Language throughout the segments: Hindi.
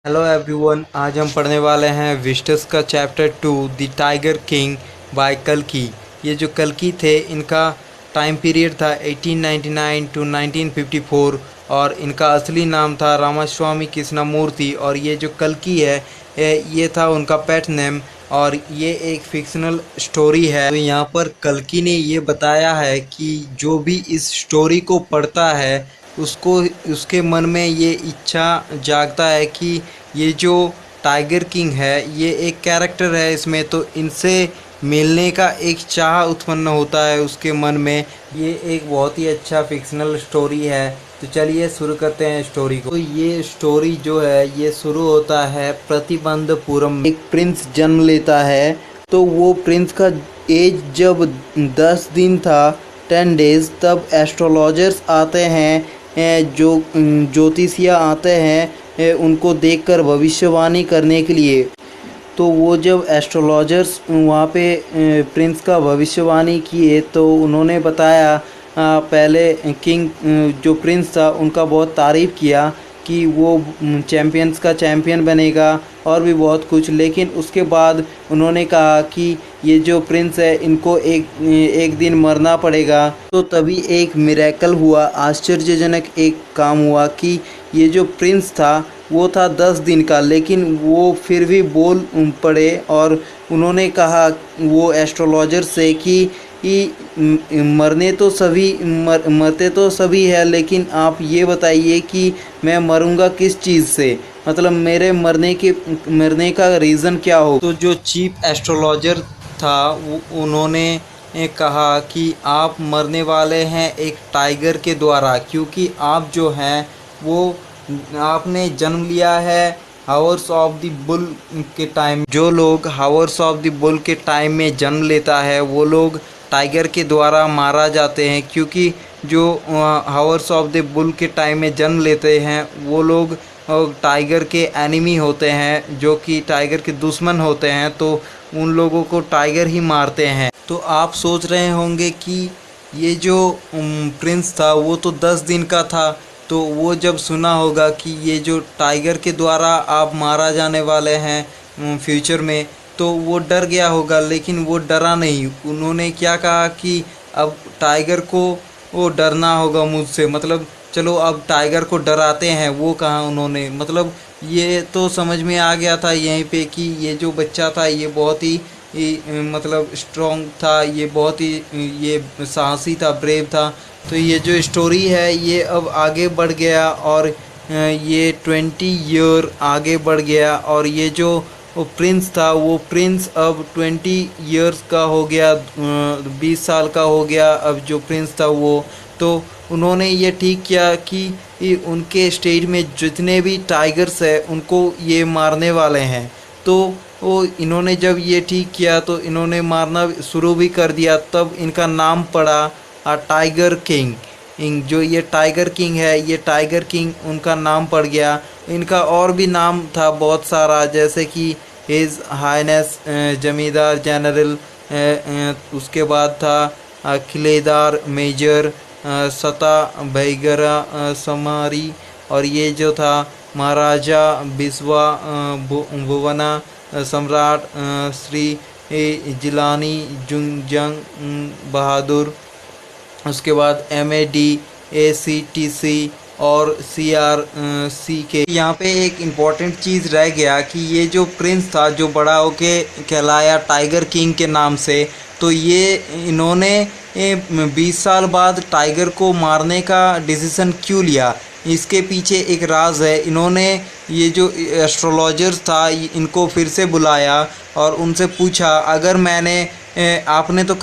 हेलो एवरीवन, आज हम पढ़ने वाले हैं विस्टस का chapter 2 the tiger king bye कल्कि। ये जो कल्कि थे इनका टाइम पीरियड था 1899 टू 1954 और इनका असली नाम था रामास्वामी कृष्णमूर्ति। और ये जो कल्कि है ये था उनका पेट नेम और ये एक फिक्शनल स्टोरी है। तो यहाँ पर कल्कि ने ये बताया है कि जो भी इस स्टोरी को पढ़ता है उसको उसके मन में ये इच्छा जागता है कि ये जो टाइगर किंग है ये एक कैरेक्टर है इसमें, तो इनसे मिलने का एक चाह उत्पन्न होता है उसके मन में। ये एक बहुत ही अच्छा फिक्शनल स्टोरी है। तो चलिए शुरू करते हैं स्टोरी को। तो ये स्टोरी जो है ये शुरू होता है प्रतिबंधपुरम। एक प्रिंस जन्म लेता है। तो वो प्रिंस का एज जब 10 दिन था, 10 डेज, तब एस्ट्रोलॉजर्स आते हैं, जो ज्योतिषिया आते हैं उनको देखकर भविष्यवाणी करने के लिए। तो वो जब एस्ट्रोलॉजर्स वहाँ पे प्रिंस का भविष्यवाणी किए तो उन्होंने बताया, पहले किंग जो प्रिंस था उनका बहुत तारीफ़ किया कि वो चैम्पियंस का चैम्पियन बनेगा और भी बहुत कुछ। लेकिन उसके बाद उन्होंने कहा कि ये जो प्रिंस है इनको एक दिन मरना पड़ेगा। तो तभी एक मिरेकल हुआ, आश्चर्यजनक एक काम हुआ कि ये जो प्रिंस था वो था 10 दिन का, लेकिन वो फिर भी बोल पड़े और उन्होंने कहा वो एस्ट्रोलॉजर से कि मरने तो सभी मरते तो सभी है, लेकिन आप ये बताइए कि मैं मरूंगा किस चीज़ से, मतलब मेरे मरने का रीज़न क्या हो। तो जो चीफ एस्ट्रोलॉजर था उन्होंने कहा कि आप मरने वाले हैं एक टाइगर के द्वारा, क्योंकि आप जो हैं वो आपने जन्म लिया है हावर्स ऑफ द बुल के टाइम। जो लोग हावर्स ऑफ द बुल के टाइम में जन्म लेता है वो लोग टाइगर के द्वारा मारा जाते हैं, क्योंकि जो हावर्स ऑफ द बुल के टाइम में जन्म लेते हैं वो लोग टाइगर के एनिमी होते हैं, जो कि टाइगर के दुश्मन होते हैं, तो उन लोगों को टाइगर ही मारते हैं। तो आप सोच रहे होंगे कि ये जो प्रिंस था वो तो 10 दिन का था, तो वो जब सुना होगा कि ये जो टाइगर के द्वारा आप मारा जाने वाले हैं फ्यूचर में, तो वो डर गया होगा। लेकिन वो डरा नहीं। उन्होंने क्या कहा कि अब टाइगर को वो डरना होगा मुझसे, मतलब चलो अब टाइगर को डराते हैं। वो कहा उन्होंने, मतलब ये तो समझ में आ गया था यहीं पे कि ये जो बच्चा था ये बहुत ही मतलब स्ट्रॉन्ग था, ये बहुत ही ये साहसी था, ब्रेव था। तो ये जो स्टोरी है ये अब आगे बढ़ गया और ये 20 ईयर आगे बढ़ गया और ये जो वो प्रिंस था वो प्रिंस अब 20 ईयर्स का हो गया, 20 साल का हो गया अब जो प्रिंस था वो। तो उन्होंने ये ठीक किया कि उनके स्टेट में जितने भी टाइगर्स हैं उनको ये मारने वाले हैं। तो वो इन्होंने जब ये ठीक किया तो इन्होंने मारना शुरू भी कर दिया। तब इनका नाम पड़ा टाइगर किंग। जो ये टाइगर किंग है ये टाइगर किंग उनका नाम पड़ गया। इनका और भी नाम था बहुत सारा, जैसे कि हिज हाइनेस जमींदार जनरल, उसके बाद था किलेदार मेजर, सता भैगरा समारी, और ये जो था महाराजा बिस्वा भुवना सम्राट श्री जिलानी जुंगजंग बहादुर। उसके बाद MAD ACTC और CRC के। यहाँ पे एक इम्पॉर्टेंट चीज़ रह गया कि ये जो प्रिंस था जो बड़ा होके कहलाया टाइगर किंग के नाम से, तो ये इन्होंने 20 साल बाद टाइगर को मारने का डिसीज़न क्यों लिया, इसके पीछे एक राज है। इन्होंने ये जो एस्ट्रोलॉजर्स था इनको फिर से बुलाया और उनसे पूछा, आपने तो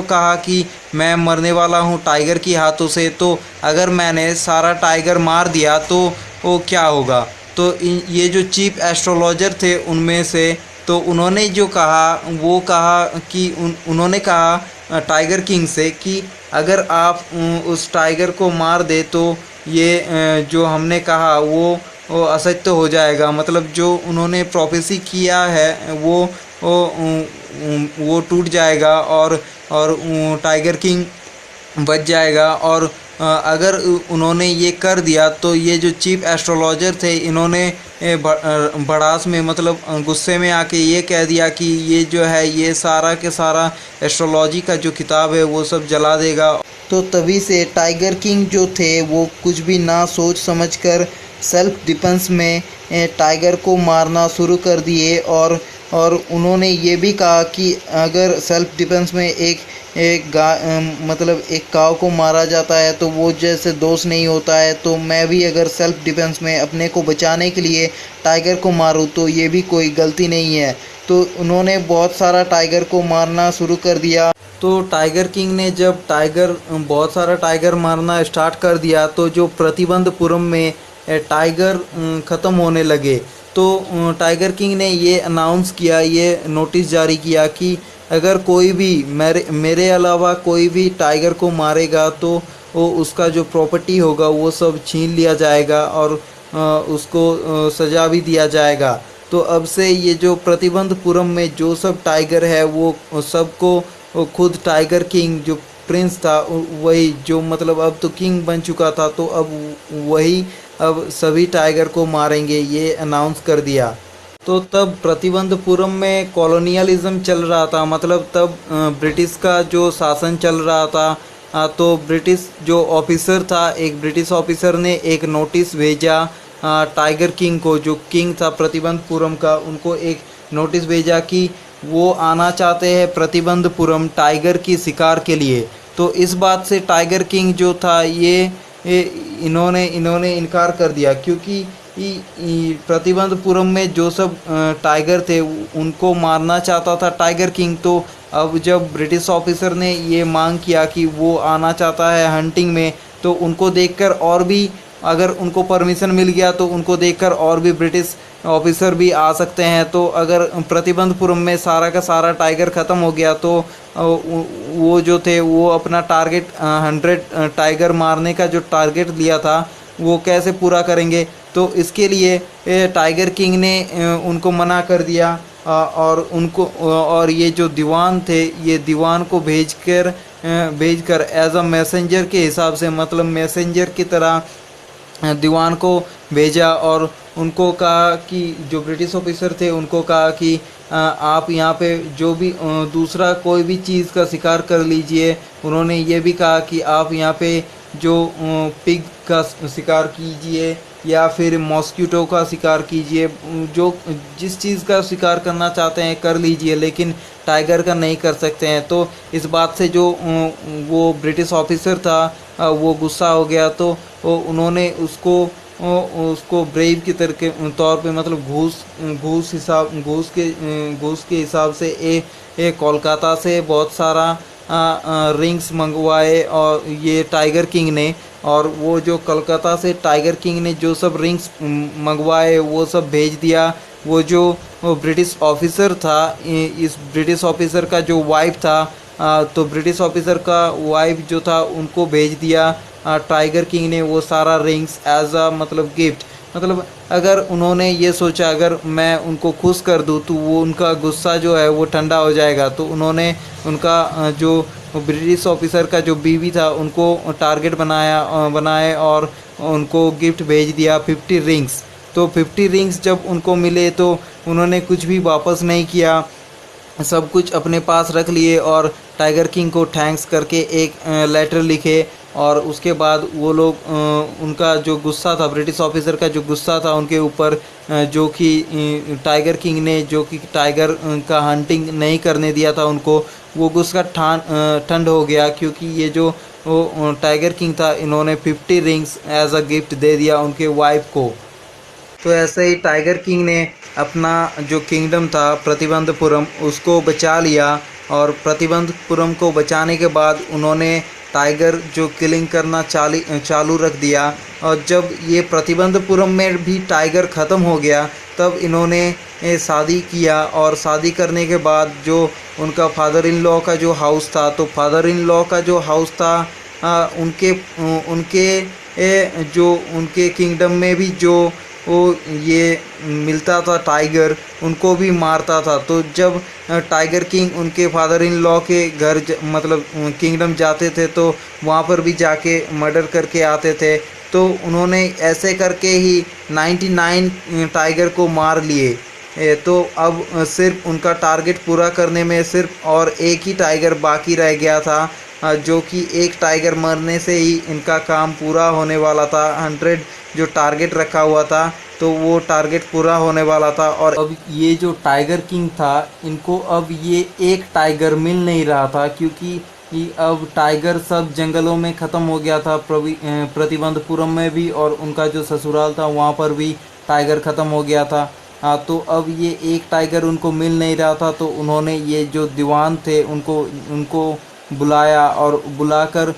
कहा कि मैं मरने वाला हूँ टाइगर की हाथों से, तो अगर मैंने सारा टाइगर मार दिया तो वो क्या होगा। तो ये जो चीफ एस्ट्रोलॉजर थे उनमें से, तो उन्होंने जो कहा वो कहा कि उन्होंने कहा टाइगर किंग से कि अगर आप उस टाइगर को मार दे तो ये जो हमने कहा वो असत्य हो जाएगा, मतलब जो उन्होंने प्रोफेसी किया है वो टूट जाएगा और टाइगर किंग बच जाएगा। और अगर उन्होंने ये कर दिया तो ये जो चीफ एस्ट्रोलॉजर थे इन्होंने भड़ास में मतलब गुस्से में आके ये कह दिया कि ये जो है ये सारा के सारा एस्ट्रोलॉजी का जो किताब है वो सब जला देगा। तो तभी से टाइगर किंग जो थे वो कुछ भी ना सोच समझकर सेल्फ डिफेंस में टाइगर को मारना शुरू कर दिए। और उन्होंने ये भी कहा कि अगर सेल्फ डिफेंस में मतलब एक काव को मारा जाता है तो वो जैसे दोष नहीं होता है, तो मैं भी अगर सेल्फ डिफेंस में अपने को बचाने के लिए टाइगर को मारूं तो ये भी कोई गलती नहीं है। तो उन्होंने बहुत सारा टाइगर को मारना शुरू कर दिया। तो टाइगर किंग ने जब बहुत सारा टाइगर मारना स्टार्ट कर दिया तो जो प्रतिबंधपुरम में टाइगर ख़त्म होने लगे। तो टाइगर किंग ने ये अनाउंस किया, ये नोटिस जारी किया कि अगर कोई भी मेरे अलावा कोई भी टाइगर को मारेगा तो वो उसका जो प्रॉपर्टी होगा वो सब छीन लिया जाएगा और उसको सज़ा भी दिया जाएगा। तो अब से ये जो प्रतिबंधपुरम में जो सब टाइगर है वो सबको खुद टाइगर किंग जो प्रिंस था वही जो मतलब अब तो किंग बन चुका था, तो अब वही अब सभी टाइगर को मारेंगे, ये अनाउंस कर दिया। तो तब प्रतिबंधपुरम में कॉलोनियलिज्म चल रहा था, मतलब तब ब्रिटिश का जो शासन चल रहा था। तो ब्रिटिश जो ऑफिसर था, एक ब्रिटिश ऑफिसर ने एक नोटिस भेजा टाइगर किंग को, जो किंग था प्रतिबंधपुरम का, उनको एक नोटिस भेजा कि वो आना चाहते हैं प्रतिबंधपुरम टाइगर की शिकार के लिए। तो इस बात से टाइगर किंग जो था ये इन्होंने इनकार कर दिया, क्योंकि प्रतिबंधपुरम में जो सब टाइगर थे उनको मारना चाहता था टाइगर किंग। तो अब जब ब्रिटिश ऑफिसर ने ये मांग किया कि वो आना चाहता है हंटिंग में, तो उनको देखकर और भी, अगर उनको परमिशन मिल गया तो उनको देखकर और भी ब्रिटिश ऑफिसर भी आ सकते हैं। तो अगर प्रतिबंधपुरम में सारा का सारा टाइगर ख़त्म हो गया तो वो जो थे वो अपना टारगेट 100 टाइगर मारने का जो टारगेट लिया था वो कैसे पूरा करेंगे। तो इसके लिए टाइगर किंग ने उनको मना कर दिया और ये जो दीवान थे ये दीवान को भेजकर एज अ मैसेंजर के हिसाब से, मतलब मैसेंजर की तरह दीवान को भेजा और उनको कहा कि जो ब्रिटिश ऑफिसर थे उनको कहा कि आप यहाँ पे जो भी दूसरा कोई भी चीज़ का शिकार कर लीजिए। उन्होंने ये भी कहा कि आप यहाँ पे जो पिग का शिकार कीजिए या फिर मॉस्किटो का शिकार कीजिए, जो जिस चीज़ का शिकार करना चाहते हैं कर लीजिए, लेकिन टाइगर का नहीं कर सकते हैं। तो इस बात से जो वो ब्रिटिश ऑफिसर था वो गुस्सा हो गया। तो उन्होंने उसको ब्रेव की तरह के तौर पे, मतलब घूस के हिसाब से कोलकाता से बहुत सारा रिंग्स मंगवाए और ये टाइगर किंग ने, और वो जो कलकत्ता से टाइगर किंग ने जो सब रिंग्स मंगवाए वो सब भेज दिया। वो जो ब्रिटिश ऑफिसर था, इस ब्रिटिश ऑफिसर का जो वाइफ था, तो ब्रिटिश ऑफिसर का वाइफ जो था उनको भेज दिया टाइगर किंग ने वो सारा रिंग्स एज अ मतलब गिफ्ट। मतलब अगर उन्होंने ये सोचा अगर मैं उनको खुश कर दूँ तो वो उनका गुस्सा जो है वो ठंडा हो जाएगा, तो उन्होंने उनका जो ब्रिटिश ऑफिसर का जो बीवी था उनको टारगेट बनाए और उनको गिफ्ट भेज दिया 50 रिंग्स। तो 50 रिंग्स जब उनको मिले तो उन्होंने कुछ भी वापस नहीं किया, सब कुछ अपने पास रख लिए और टाइगर किंग को थैंक्स करके एक लेटर लिखे। और उसके बाद वो लोग उनका जो गुस्सा था, ब्रिटिश ऑफिसर का जो गुस्सा था उनके ऊपर, जो कि टाइगर किंग ने जो कि टाइगर का हंटिंग नहीं करने दिया था उनको, वो गुस्सा ठंड हो गया, क्योंकि ये जो टाइगर किंग था इन्होंने 50 रिंग्स एज अ गिफ्ट दे दिया उनके वाइफ को। तो ऐसे ही टाइगर किंग ने अपना जो किंगडम था प्रतिबंधपुरम उसको बचा लिया। और प्रतिबंधपुरम को बचाने के बाद उन्होंने टाइगर जो किलिंग करना चालू रख दिया। और जब ये प्रतिबंधपुरम में भी टाइगर ख़त्म हो गया तब इन्होंने शादी किया। और शादी करने के बाद जो उनका फादर इन लॉ का जो हाउस था, तो फादर इन लॉ का जो हाउस था उनके किंगडम में भी जो वो ये मिलता था टाइगर, उनको भी मारता था। तो जब टाइगर किंग उनके फादर इन लॉ के घर मतलब किंगडम जाते थे तो वहाँ पर भी जाके मर्डर करके आते थे। तो उन्होंने ऐसे करके ही 99 टाइगर को मार लिए। तो अब सिर्फ उनका टारगेट पूरा करने में सिर्फ और एक ही टाइगर बाकी रह गया था, जो कि एक टाइगर मरने से ही इनका काम पूरा होने वाला था। 100 जो टारगेट रखा हुआ था तो वो टारगेट पूरा होने वाला था। और अब ये जो टाइगर किंग था, इनको अब ये एक टाइगर मिल नहीं रहा था, क्योंकि अब टाइगर सब जंगलों में ख़त्म हो गया था। प्रतिबंधपुरम में भी और उनका जो ससुराल था वहाँ पर भी टाइगर ख़त्म हो गया था। हाँ, तो अब ये एक टाइगर उनको मिल नहीं रहा था, तो उन्होंने ये जो दीवान थे उनको उनको बुलाया और बुलाकर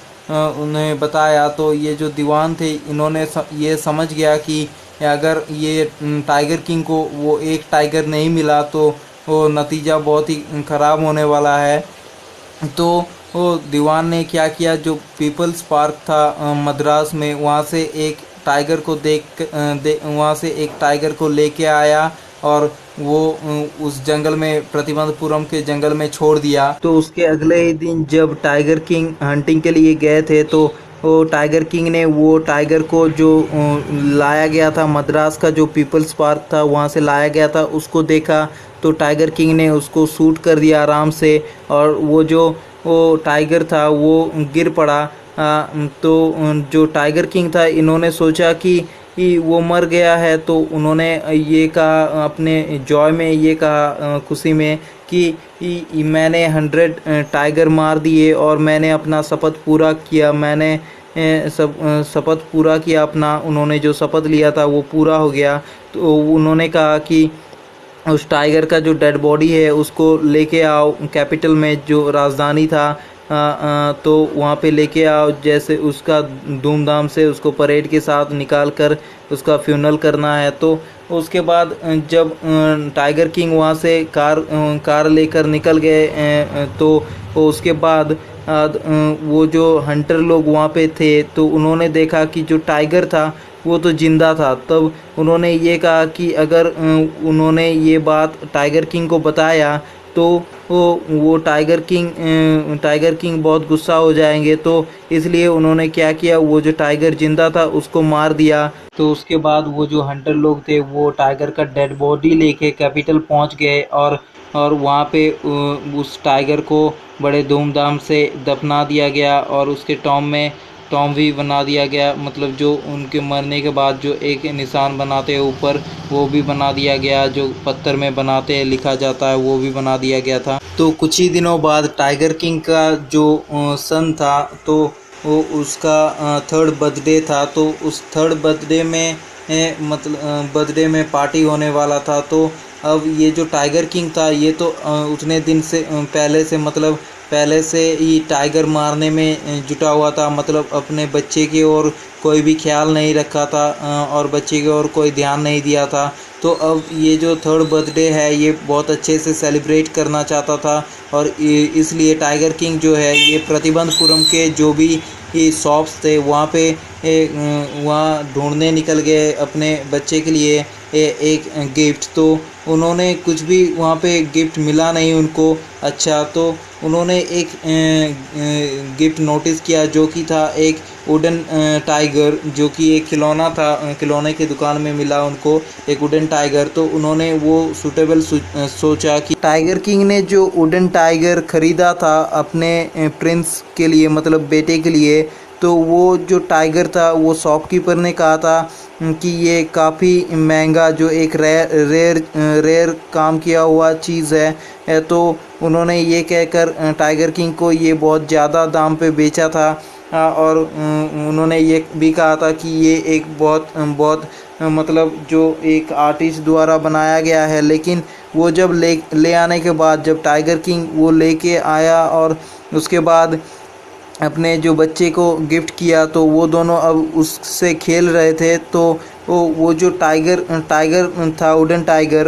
उन्हें बताया। तो ये जो दीवान थे इन्होंने ये समझ गया कि अगर ये टाइगर किंग को वो एक टाइगर नहीं मिला तो वो नतीजा बहुत ही ख़राब होने वाला है। तो वो दीवान ने क्या किया, जो पीपल्स पार्क था मद्रास में, वहाँ से एक टाइगर को वहाँ से एक टाइगर को लेके आया और वो उस जंगल में, प्रतिबंधपुरम के जंगल में छोड़ दिया। तो उसके अगले ही दिन जब टाइगर किंग हंटिंग के लिए गए थे, तो वो टाइगर किंग ने वो टाइगर को जो लाया गया था मद्रास का, जो पीपल्स पार्क था वहाँ से लाया गया था, उसको देखा। तो टाइगर किंग ने उसको शूट कर दिया आराम से, और वो टाइगर था वो गिर पड़ा। तो जो टाइगर किंग था, इन्होंने सोचा कि वो मर गया है, तो उन्होंने ये कहा अपने जॉय में, ये कहा खुशी में कि मैंने 100 टाइगर मार दिए और मैंने अपना शपथ पूरा किया। मैंने शपथ पूरा किया अपना, उन्होंने जो शपथ लिया था वो पूरा हो गया। तो उन्होंने कहा कि उस टाइगर का जो डेड बॉडी है उसको लेके आओ कैपिटल में, जो राजधानी था, तो वहाँ पे लेके आओ। जैसे उसका धूमधाम से उसको परेड के साथ निकाल कर उसका फ्यूनल करना है। तो उसके बाद जब टाइगर किंग वहाँ से कार लेकर निकल गए, तो उसके बाद वो जो हंटर लोग वहाँ पे थे, तो उन्होंने देखा कि जो टाइगर था वो तो ज़िंदा था। तब उन्होंने ये कहा कि अगर उन्होंने ये बात टाइगर किंग को बताया तो वो टाइगर किंग बहुत गुस्सा हो जाएंगे। तो इसलिए उन्होंने क्या किया, वो जो टाइगर जिंदा था उसको मार दिया। तो उसके बाद वो जो हंटर लोग थे वो टाइगर का डेड बॉडी लेके कैपिटल पहुंच गए, और वहाँ पे उस टाइगर को बड़े धूमधाम से दफना दिया गया, और उसके टॉम भी बना दिया गया। मतलब जो उनके मरने के बाद जो एक निशान बनाते हैं ऊपर, वो भी बना दिया गया। जो पत्थर में बनाते हैं लिखा जाता है, वो भी बना दिया गया था। तो कुछ ही दिनों बाद टाइगर किंग का जो सन था, तो वो उसका 3rd बर्थडे था। तो उस 3rd बर्थडे में मतलब बर्थडे में पार्टी होने वाला था। तो अब ये जो टाइगर किंग था, ये तो उतने दिन से पहले से ही टाइगर मारने में जुटा हुआ था। मतलब अपने बच्चे की ओर कोई भी ख्याल नहीं रखा था, और बच्चे की ओर कोई ध्यान नहीं दिया था। तो अब ये जो 3rd बर्थडे है ये बहुत अच्छे से सेलिब्रेट करना चाहता था, और इसलिए टाइगर किंग जो है ये प्रतिबंधपुरम के जो भी शॉप्स थे वहाँ पे वहाँ ढूंढने निकल गए अपने बच्चे के लिए एक गिफ्ट। तो उन्होंने कुछ भी वहाँ पे गिफ्ट मिला नहीं उनको। अच्छा, तो उन्होंने एक गिफ्ट नोटिस किया, जो कि था एक वुडन टाइगर, जो कि एक खिलौना था। खिलौने की दुकान में मिला उनको एक वुडन टाइगर। तो उन्होंने वो सूटेबल सोचा कि टाइगर किंग ने जो वुडन टाइगर ख़रीदा था अपने प्रिंस के लिए, मतलब बेटे के लिए, तो वो जो टाइगर था वो शॉपकीपर ने कहा था कि ये काफ़ी महंगा, जो एक रेयर काम किया हुआ चीज़ है। तो उन्होंने ये कहकर टाइगर किंग को ये बहुत ज़्यादा दाम पे बेचा था। और उन्होंने ये भी कहा था कि ये एक बहुत मतलब जो एक आर्टिस्ट द्वारा बनाया गया है। लेकिन वो जब ले आने के बाद, जब टाइगर किंग वो लेके आया और उसके बाद अपने जो बच्चे को गिफ्ट किया, तो वो दोनों अब उससे खेल रहे थे। तो वो जो टाइगर था, वुडन टाइगर,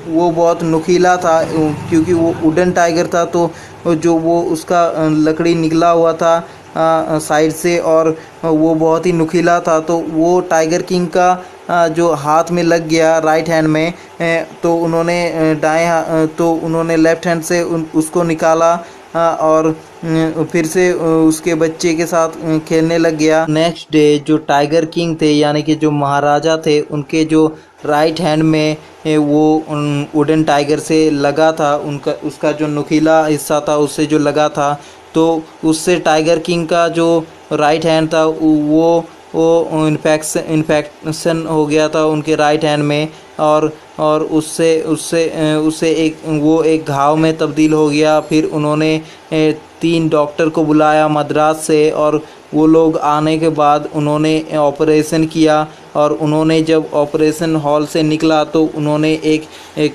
वो बहुत नुकीला था, क्योंकि वो वुडन टाइगर था। तो जो वो उसका लकड़ी निकला हुआ था साइड से, और वो बहुत ही नुकीला था। तो वो टाइगर किंग का जो हाथ में लग गया राइट हैंड में। तो उन्होंने लेफ़्ट हैंड से उसको निकाला, और फिर से उसके बच्चे के साथ खेलने लग गया। नेक्स्ट डे जो टाइगर किंग थे यानी कि जो महाराजा थे, उनके जो राइट हैंड में वो वुडन टाइगर से लगा था, उसका जो नुकीला हिस्सा था उससे जो लगा था, तो उससे टाइगर किंग का जो राइट हैंड था वो इन्फेक्शन हो गया था उनके राइट हैंड में, और उससे उससे उससे एक घाव में तब्दील हो गया। फिर उन्होंने 3 डॉक्टर को बुलाया मद्रास से, और वो लोग आने के बाद उन्होंने ऑपरेशन किया। और उन्होंने जब ऑपरेशन हॉल से निकला तो उन्होंने एक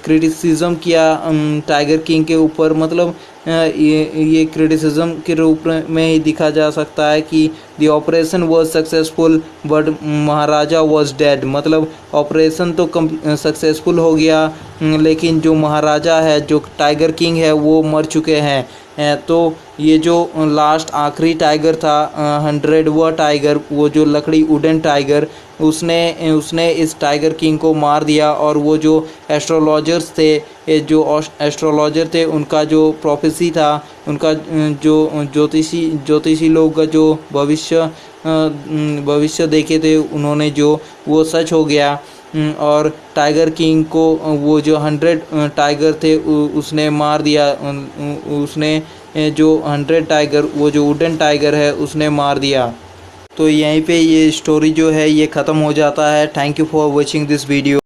क्रिटिसिज्म किया टाइगर किंग के ऊपर। मतलब ये क्रिटिसिज्म के रूप में ही दिखा जा सकता है कि the operation was successful but Maharaja was dead. मतलब ऑपरेशन तो सक्सेसफुल हो गया, लेकिन जो महाराजा है, जो टाइगर किंग है, वो मर चुके हैं। तो ये जो लास्ट आखिरी टाइगर था 100वां टाइगर, वो जो लकड़ी वुडन टाइगर, उसने इस टाइगर किंग को मार दिया। और वो जो एस्ट्रोलॉजर्स थे, जो एस्ट्रोलॉजर थे, उनका जो प्रोफेसी था, उनका जो ज्योतिषी लोग का जो भविष्य देखे थे उन्होंने, जो वो सच हो गया। और टाइगर किंग को वो जो 100 टाइगर थे उसने मार दिया। उसने जो 100 टाइगर, वो जो वुडन टाइगर है, उसने मार दिया। तो यहीं पे ये स्टोरी जो है ये ख़त्म हो जाता है। Thank you for watching this video.